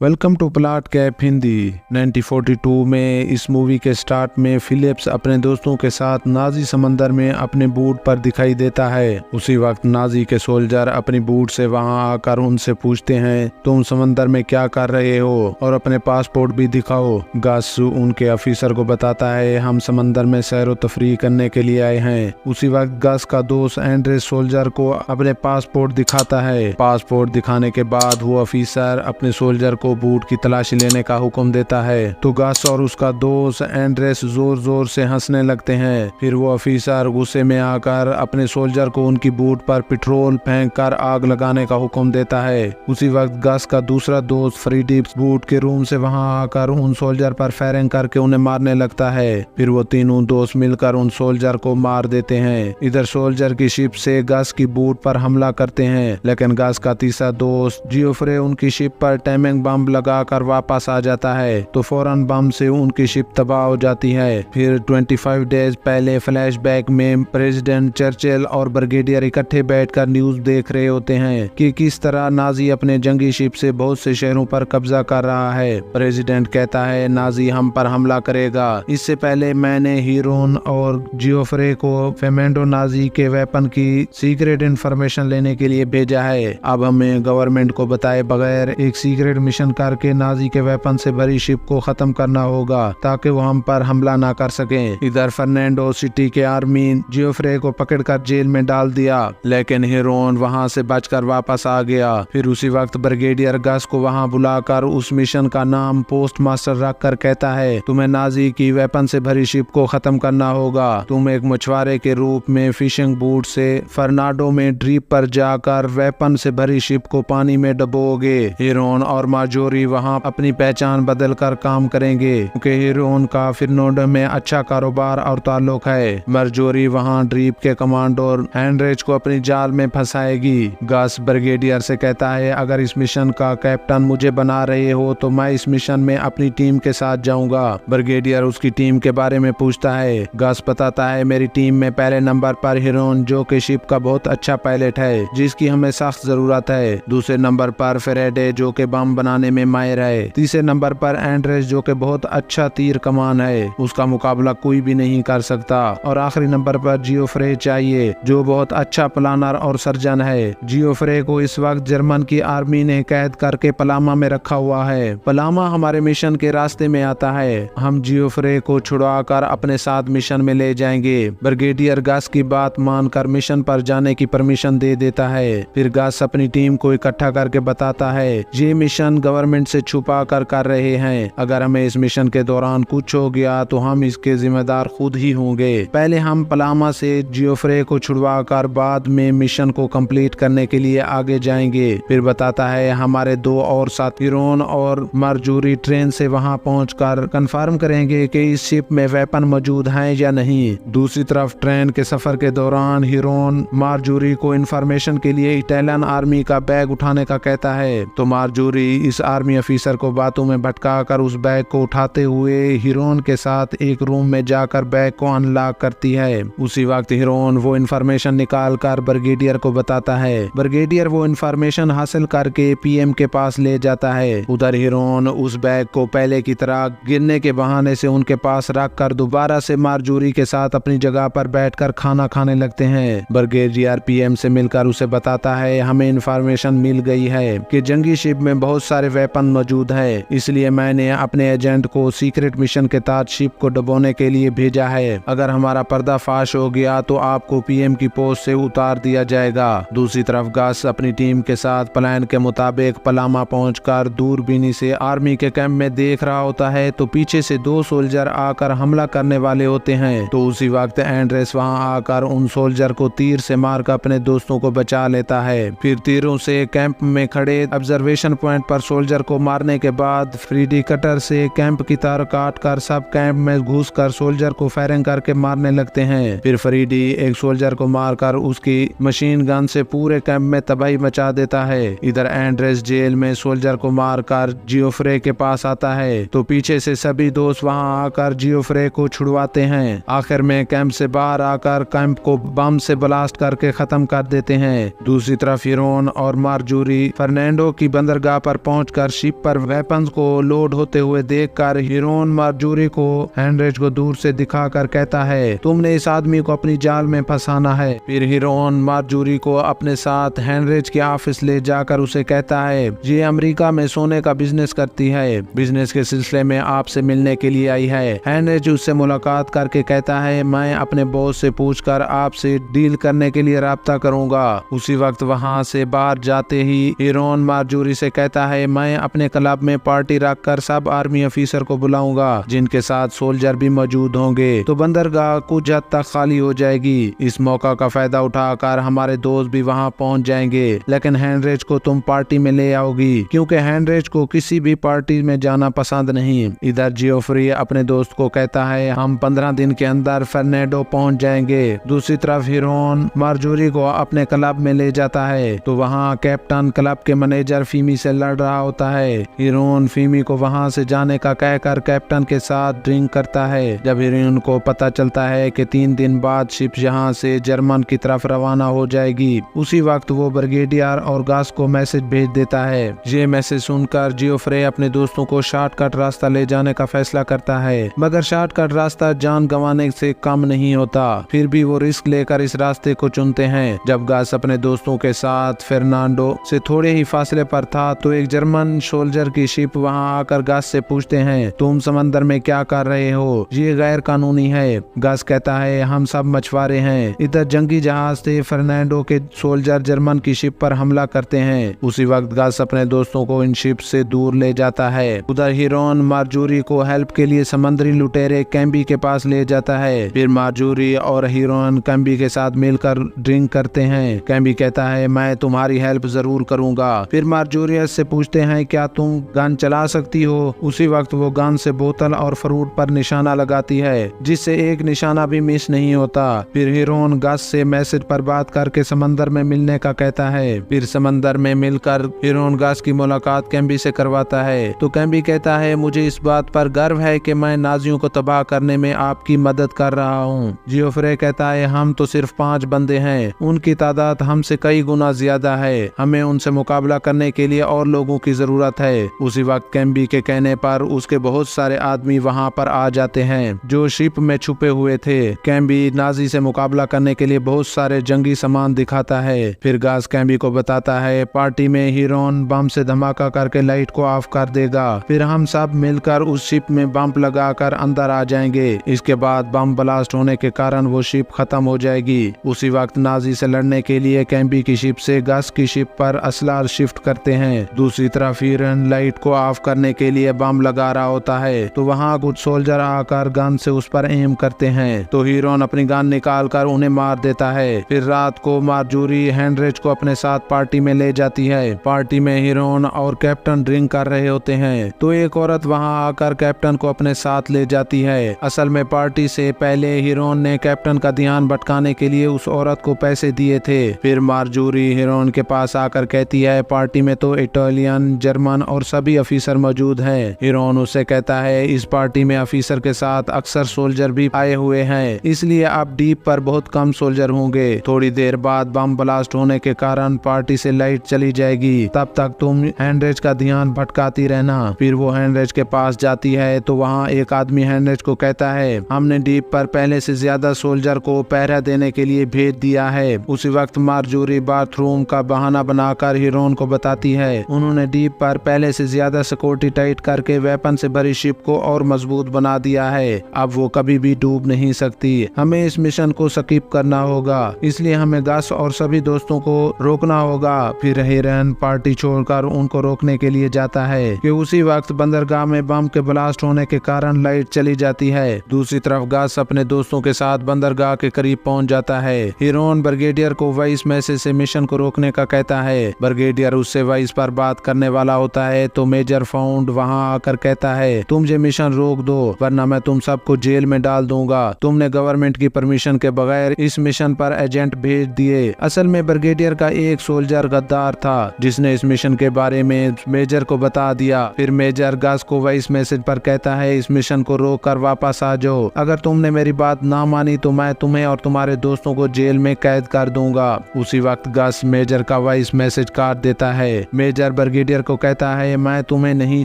Welcome to plot cap Hindi. 1942 में इस movie के स्टार्ट में फिलिप्स अपने दोस्तों के साथ नाजी समंदर में अपने बूट पर दिखाई देता है। उसी वक्त नाजी के सोल्जर अपनी बूट से वहां आकर उनसे पूछते हैं, तुम समंदर में क्या कर रहे हो और अपने पासपोर्ट भी दिखाओ। गस उनके ऑफिसर को बताता है, हम समंदर में सैर तफरीह करने के लिए आए हैं। उसी वक्त गस का दोस्त एंड्रेस सोल्जर को अपने पासपोर्ट दिखाता है। पासपोर्ट दिखाने के बाद वो ऑफिसर अपने सोल्जर को बूट की तलाशी लेने का हुक्म देता है तो गस और उसका दोस्त एंड्रेस जोर जोर से हंसने लगते हैं। फिर वो ऑफिसर गुस्से में आकर अपने सोल्जर को उनकी बूट पर पेट्रोल फेंक कर आग लगाने का हुक्म देता है। उसी वक्त गस का दूसरा दोस्त फ्रीडी बूट के रूम से वहां आकर उन सोल्जर पर फायरिंग करके उन्हें मारने लगता है। फिर वो तीनों दोस्त मिलकर उन सोल्जर को मार देते हैं। इधर सोल्जर की शिप से गस की बूट पर हमला करते हैं, लेकिन गस का तीसरा दोस्त जियोफ्रे उनकी शिप पर टाइमिंग बम लगाकर वापस आ जाता है तो फौरन बम से उनकी शिप तबाह हो जाती है। फिर 25 डेज पहले फ्लैशबैक में प्रेसिडेंट चर्चिल और ब्रिगेडियर इकट्ठे बैठकर न्यूज देख रहे होते हैं कि किस तरह नाजी अपने जंगी शिप से बहुत से शहरों पर कब्जा कर रहा है। प्रेसिडेंट कहता है, नाजी हम पर हमला करेगा। इससे पहले मैंने हीरोन और जियोफ्रे को फेमेंडो नाजी के वेपन की सीक्रेट इंफॉर्मेशन लेने के लिए भेजा है। अब हमें गवर्नमेंट को बताए बगैर एक सीक्रेट मिशन करके नाजी के वेपन से भरी शिप को खत्म करना होगा ताकि वो हम पर हमला ना कर सकें। इधर फर्नांडो सिटी के आर्मी जियोफ्रे को पकड़कर जेल में डाल दिया, लेकिन हीरोन वहां से बचकर वापस आ गया। फिर उसी वक्त ब्रिगेडियर गस को वहां बुलाकर उस मिशन का नाम पोस्ट मास्टर रखकर कहता है, तुम्हें नाजी की वेपन से भरी शिप को खत्म करना होगा। तुम एक मछुआरे के रूप में फिशिंग बोट से फर्नांडो में ड्रीप पर जाकर वेपन से भरी शिप को पानी में डुबोगे। हीरोन और मार्जोरी वहां अपनी पहचान बदलकर काम करेंगे क्योंकि हीरोन का फर्नांडो में अच्छा कारोबार और ताल्लुक है। मार्जोरी वहां ड्रीप के कमांडर हैंड्रेज को अपनी जाल में फंसाएगी। गस ब्रिगेडियर से कहता है, अगर इस मिशन का कैप्टन मुझे बना रहे हो तो मैं इस मिशन में अपनी टीम के साथ जाऊंगा। ब्रिगेडियर उसकी टीम के बारे में पूछता है। गस बताता है, मेरी टीम में पहले नंबर पर हीरोन जो कि शिप का बहुत अच्छा पायलट है जिसकी हमें सख्त जरूरत है। दूसरे नंबर पर फेरेडे जो कि बम बनाने में माहिर है। तीसरे नंबर पर एंड्रेस जो कि बहुत अच्छा तीर कमान है, उसका मुकाबला कोई भी नहीं कर सकता। और आखिरी नंबर पर जियोफ्रे चाहिए जो बहुत अच्छा प्लानर और सर्जन है। जियोफ्रे को इस वक्त जर्मन की आर्मी ने कैद करके पलामा में रखा हुआ है। पलामा हमारे मिशन के रास्ते में आता है। हम जियोफ्रे को छुड़ाकर अपने साथ मिशन में ले जाएंगे। ब्रिगेडियर गस की बात मानकर मिशन पर जाने की परमिशन दे देता है। फिर गस अपनी टीम को इकट्ठा करके बताता है, ये मिशन गवर्नमेंट से छुपा कर रहे हैं। अगर हमें इस मिशन के दौरान कुछ हो गया तो हम इसके जिम्मेदार खुद ही होंगे। पहले हम पलामा से जियोफ्रे को छुड़वाकर बाद में मिशन को कंप्लीट करने के लिए आगे जाएंगे। फिर बताता है, हमारे दो और साथी हीरोन और मार्जोरी ट्रेन से वहां पहुंचकर कंफर्म करेंगे कि इस शिप में वेपन मौजूद हैं या नहीं। दूसरी तरफ ट्रेन के सफर के दौरान हीरोन मार्जोरी को इंफॉर्मेशन के लिए इटालियन आर्मी का बैग उठाने का कहता है तो मार्जोरी इस आर्मी ऑफिसर को बातों में भटकाकर उस बैग को उठाते हुए हीरोन के साथ एक रूम में जाकर बैग को अनलॉक करती है। उसी वक्त हीरोन वो इंफॉर्मेशन निकाल कर ब्रिगेडियर को बताता है। ब्रिगेडियर वो इंफॉर्मेशन हासिल करके पीएम के पास ले जाता है। उधर हीरोन उस बैग को पहले की तरह गिरने के बहाने से उनके पास रख कर दोबारा से मार्जोरी के साथ अपनी जगह पर बैठकर खाना खाने लगते हैं। ब्रिगेडियर पीएम से मिलकर उसे बताता है, हमें इंफॉर्मेशन मिल गई है कि जंगी शिप में बहुत सारे वेपन मौजूद है, इसलिए मैंने अपने एजेंट को सीक्रेट मिशन के तहत शिप को डुबोने के लिए भेजा है। अगर हमारा पर्दाफाश हो गया तो आपको पीएम की पोस्ट से उतार दिया जाएगा। दूसरी तरफ गस अपनी टीम के साथ प्लान के मुताबिक पलामा पहुंचकर दूरबीनी से आर्मी के कैंप में देख रहा होता है तो पीछे से दो सोल्जर आकर हमला करने वाले होते हैं। तो उसी वक्त एंड्रेस वहां आकर उन सोल्जर को तीर से मारकर अपने दोस्तों को बचा लेता है। फिर तीरों से कैंप में खड़े ऑब्जर्वेशन पॉइंट पर सोल्जर को मारने के बाद फ्रीडी कटर से कैंप की तार काट कर सब कैंप में घुसकर सोल्जर को फायरिंग करके मारने लगते हैं। फिर फ्रीडी एक सोल्जर को मारकर उसकी मशीन गन से पूरे कैंप में तबाही मचा देता है। इधर एंड्रेस जेल में सोल्जर को मारकर जियोफ्रे के पास आता है तो पीछे से सभी दोस्त वहां आकर जियोफ्रे को छुड़वाते हैं। आखिर में कैंप से बाहर आकर कैंप को बम से ब्लास्ट करके खत्म कर देते हैं। दूसरी तरफ हीरोन और मार्जोरी फर्नांडो की बंदरगाह पर पहुँच पहुंचकर शिप पर वेपन्स को लोड होते हुए देखकर हीरोन मार्जोरी को हेनरिच को दूर से दिखाकर कहता है, तुमने इस आदमी को अपनी जाल में फंसाना है। फिर हीरोन मार्जोरी को अपने साथ हेनरिच के ऑफिस ले जाकर उसे कहता है, ये अमेरिका में सोने का बिजनेस करती है, बिजनेस के सिलसिले में आपसे मिलने के लिए आई है। हेनरिच उससे मुलाकात करके कहता है, मैं अपने बॉस से पूछकर आपसे डील करने के लिए राब्ता करूंगा। उसी वक्त वहां से बाहर जाते ही हीरोन मार्जोरी से कहता है, मैं अपने क्लब में पार्टी रखकर सब आर्मी ऑफिसर को बुलाऊंगा जिनके साथ सोल्जर भी मौजूद होंगे, तो बंदरगाह कुछ हद तक खाली हो जाएगी। इस मौका का फायदा उठाकर हमारे दोस्त भी वहां पहुंच जाएंगे, लेकिन हेनरिच को तुम पार्टी में ले आओगी क्योंकि हेनरिच को किसी भी पार्टी में जाना पसंद नहीं। इधर जियोफ्री अपने दोस्त को कहता है, हम 15 दिन के अंदर फर्नेडो पहुंच जाएंगे। दूसरी तरफ हीरोन मार्जोरी को अपने क्लब में ले जाता है तो वहां कैप्टन क्लब के मैनेजर फीमी से लड़ रहा होता है। हीरोन फीमी को वहां से जाने का कहकर कैप्टन के साथ ड्रिंक करता है। जब हीरोन को पता चलता है कि 3 दिन बाद शिप यहां से जर्मन की तरफ रवाना हो जाएगी, उसी वक्त वो ब्रिगेडियर और गास को मैसेज भेज देता है। ये मैसेज सुनकर जियोफ्रे अपने दोस्तों को शॉर्टकट रास्ता ले जाने का फैसला करता है, मगर शॉर्टकट रास्ता जान गंवाने से कम नहीं होता। फिर भी वो रिस्क लेकर इस रास्ते को चुनते हैं। जब गास अपने दोस्तों के साथ फर्नांडो से थोड़े ही फासले पर था तो एक जर्मन सोल्जर की शिप वहां आकर गास से पूछते हैं, तुम समंदर में क्या कर रहे हो, ये गैर कानूनी है। गास कहता है, हम सब मछुआरे हैं। इधर जंगी जहाज से फर्नांडो के सोल्जर जर्मन की शिप पर हमला करते हैं। उसी वक्त गास अपने दोस्तों को इन शिप से दूर ले जाता है। उधर हीरोन मार्जोरी को हेल्प के लिए समुद्री लुटेरे कैम्बी के पास ले जाता है। फिर मार्जोरी और हीरोन कैम्बी के साथ मिलकर ड्रिंक करते हैं। कैम्बी कहता है, मैं तुम्हारी हेल्प जरूर करूंगा। फिर मार्जोरी से पूछते हैं, क्या तुम गन चला सकती हो? उसी वक्त वो गन से बोतल और फ्रूट पर निशाना लगाती है, जिससे एक निशाना भी मिस नहीं होता। फिर हीरोन गास से मैसेज पर बात करके समंदर में मिलने का कहता है। फिर समंदर में मिलकर हीरोन गास की मुलाकात कैम्बी से करवाता है तो कैम्बी कहता है, मुझे इस बात पर गर्व है कि मैं नाजियों को तबाह करने में आपकी मदद कर रहा हूँ। जियोफ्रे कहता है, हम तो सिर्फ 5 बंदे हैं, उनकी तादाद हमसे कई गुना ज्यादा है, हमें उनसे मुकाबला करने के लिए और लोगों की जरूरत है। उसी वक्त कैम्बी के कहने पर उसके बहुत सारे आदमी वहां पर आ जाते हैं जो शिप में छुपे हुए थे। कैम्बी नाजी से मुकाबला करने के लिए बहुत सारे जंगी सामान दिखाता है। फिर गास कैम्बी को बताता है, पार्टी में हीरोन बम से धमाका करके लाइट को ऑफ कर देगा, फिर हम सब मिलकर उस शिप में बम लगाकर अंदर आ जाएंगे। इसके बाद बम ब्लास्ट होने के कारण वो शिप खत्म हो जाएगी। उसी वक्त नाजी से लड़ने के लिए कैम्बी की शिप से गास की शिप पर असलार शिफ्ट करते हैं। दूसरी तरफ हीरोन लाइट को ऑफ करने के लिए बम लगा रहा होता है तो वहाँ कुछ सोल्जर आकर गन से उस पर एम करते हैं तो हीरोन अपनी गन निकाल कर उन्हें मार देता है। फिर रात को मार्जोरी हेनरिच को अपने साथ पार्टी में ले जाती है। पार्टी में हीरोन और कैप्टन ड्रिंक कर रहे होते हैं तो एक औरत वहां आकर कैप्टन को अपने साथ ले जाती है। असल में पार्टी से पहले हीरोन ने कैप्टन का ध्यान भटकाने के लिए उस औरत को पैसे दिए थे। फिर मार्जोरी हीरोन के पास आकर कहती है, पार्टी में तो इटालियन, जर्मन और सभी ऑफिसर मौजूद हैं। हीरोन उससे कहता है, इस पार्टी में ऑफिसर के साथ अक्सर सोल्जर भी आए हुए हैं, इसलिए अब डीप पर बहुत कम सोल्जर होंगे। थोड़ी देर बाद बम ब्लास्ट होने के कारण पार्टी से लाइट चली जाएगी, तब तक तुम हेनरिच का ध्यान भटकाती रहना। फिर वो हेनरिच के पास जाती है तो वहाँ एक आदमी हेनरिच को कहता है, हमने डीप पर पहले से ज्यादा सोल्जर को पहरा देने के लिए भेज दिया है। उसी वक्त मार्जोरी बाथरूम का बहाना बनाकर हीरोन को बताती है, उन्होंने डीप पर पहले से ज्यादा सिक्योरिटी टाइट करके वेपन से भरी शिप को और मजबूत बना दिया है, अब वो कभी भी डूब नहीं सकती। हमें इस मिशन को स्किप करना होगा, इसलिए हमें गास और सभी दोस्तों को रोकना होगा। फिर हीरोन पार्टी छोड़कर उनको रोकने के लिए जाता है कि उसी वक्त बंदरगाह में बम के ब्लास्ट होने के कारण लाइट चली जाती है। दूसरी तरफ गास अपने दोस्तों के साथ बंदरगाह के करीब पहुंच जाता है। हीरोन ब्रिगेडियर को वॉइस मैसेज से मिशन को रोकने का कहता है। ब्रिगेडियर उससे वॉइस पर बात करने वाला होता है तो मेजर फाउंड वहां आकर कहता है, तुम ये मिशन रोक दो वरना मैं तुम सबको जेल में डाल दूंगा। तुमने गवर्नमेंट की परमिशन के बगैर इस मिशन पर एजेंट भेज दिए। असल में ब्रिगेडियर का एक सोल्जर गद्दार था जिसने इस मिशन के बारे में मेजर को बता दिया। फिर मेजर गास को वॉइस मैसेज पर कहता है, इस मिशन को रोक कर वापस आ जाओ, अगर तुमने मेरी बात ना मानी तो मैं तुम्हें और तुम्हारे दोस्तों को जेल में कैद कर दूंगा। उसी वक्त गास मेजर का वॉइस मैसेज काट देता है। मेजर ब्रिगेडियर ब्रिगेडियर को कहता है मैं तुम्हें नहीं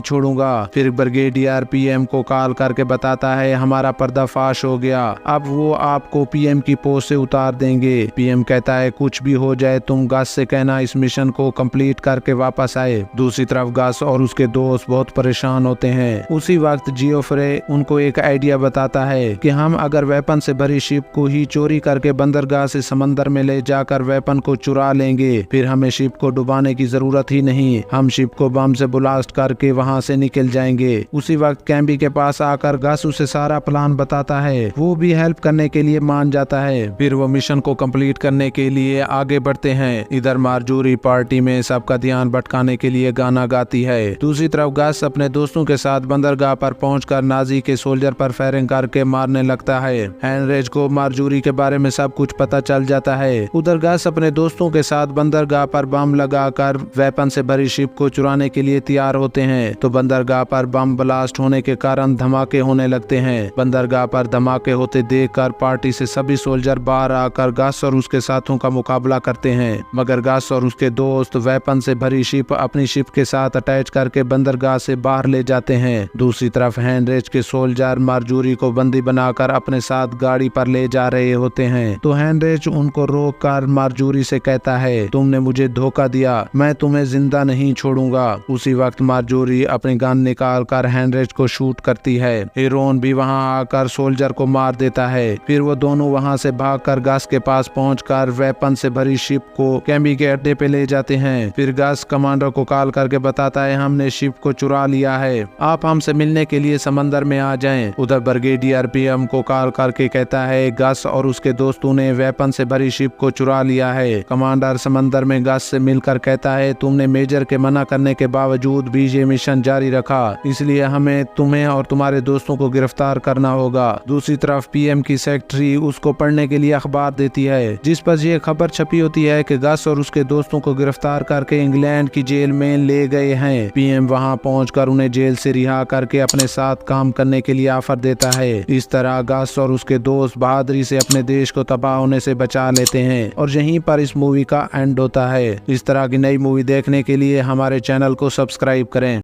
छोड़ूंगा। फिर ब्रिगेडियर पीएम को कॉल करके बताता है हमारा पर्दाफाश हो गया, अब वो आपको पीएम की पोस्ट से उतार देंगे। पीएम कहता है कुछ भी हो जाए तुम गस से कहना इस मिशन को कंप्लीट करके वापस आए। दूसरी तरफ गस और उसके दोस्त बहुत परेशान होते हैं। उसी वक्त जियोफ्रे उनको एक आइडिया बताता है कि हम अगर वेपन से भरी शिप को ही चोरी करके बंदरगाह से समंदर में ले जाकर वेपन को चुरा लेंगे, फिर हमें शिप को डुबाने की जरूरत ही नहीं, हम शिप को बम से ब्लास्ट करके वहां से निकल जाएंगे। उसी वक्त कैम्बी के पास आकर गस उसे सारा प्लान बताता है, वो भी हेल्प करने के लिए मान जाता है। फिर वो मिशन को कंप्लीट करने के लिए आगे बढ़ते हैं। इधर मार्जोरी पार्टी में सबका ध्यान भटकाने के लिए गाना गाती है। दूसरी तरफ गस अपने दोस्तों के साथ बंदरगाह पर पहुंचकर नाजी के सोल्जर पर फायरिंग करके मारने लगता है। हेनरिच को मार्जोरी के बारे में सब कुछ पता चल जाता है। उधर गस अपने दोस्तों के साथ बंदरगाह पर बम लगाकर वेपन से भरी शिप को चुराने के लिए तैयार होते हैं। तो बंदरगाह पर बम ब्लास्ट होने के कारण धमाके होने लगते हैं। बंदरगाह पर धमाके होते देखकर पार्टी से सभी सोल्जर बाहर आकर गस और उसके साथों का मुकाबला करते हैं, मगर गस और उसके दोस्त वेपन से भरी शिप अपनी शिप के साथ अटैच करके बंदरगाह से बाहर ले जाते हैं। दूसरी तरफ हेनरिच के सोल्जर मार्जोरी को बंदी बनाकर अपने साथ गाड़ी पर ले जा रहे होते हैं। तो हेनरिच उनको रोक कर मार्जोरी से कहता है तुमने मुझे धोखा दिया, मैं तुम्हें जिंदा नहीं छोड़ूंगा। उसी वक्त मार्जोरी अपनी गन निकाल कर हेनरिच को शूट करती है। हेरोन भी वहां आकर सोल्जर को मार देता है। फिर वो दोनों वहां से भागकर गस के पास पहुंचकर वेपन से भरी शिप को कैम्बी के अड्डे पे ले जाते हैं। फिर गस कमांडर को कॉल करके बताता है हमने शिप को चुरा लिया है, आप हमसे मिलने के लिए समंदर में आ जाएं। उधर ब्रिगेडियर पीएम को कॉल करके कहता है गस और उसके दोस्तों ने वेपन से भरी शिप को चुरा लिया है। कमांडर समंदर में गस से मिलकर कहता है तुमने मेजर के मना करने के बावजूद भी ये मिशन जारी रखा, इसलिए हमें तुम्हें और तुम्हारे दोस्तों को गिरफ्तार करना होगा। दूसरी तरफ पीएम की सेक्रेटरी उसको पढ़ने के लिए अखबार देती है, जिस पर यह खबर छपी होती है कि गस और उसके दोस्तों को गिरफ्तार करके इंग्लैंड की जेल में ले गए हैं। पीएम वहां पहुंचकर उन्हें जेल से रिहा करके अपने साथ काम करने के लिए ऑफर देता है। इस तरह गस और उसके दोस्त बहादुरी से अपने देश को तबाह होने से बचा लेते हैं और यहीं पर इस मूवी का एंड होता है। इस तरह की नई मूवी देखने के लिए हमारे चैनल को सब्सक्राइब करें।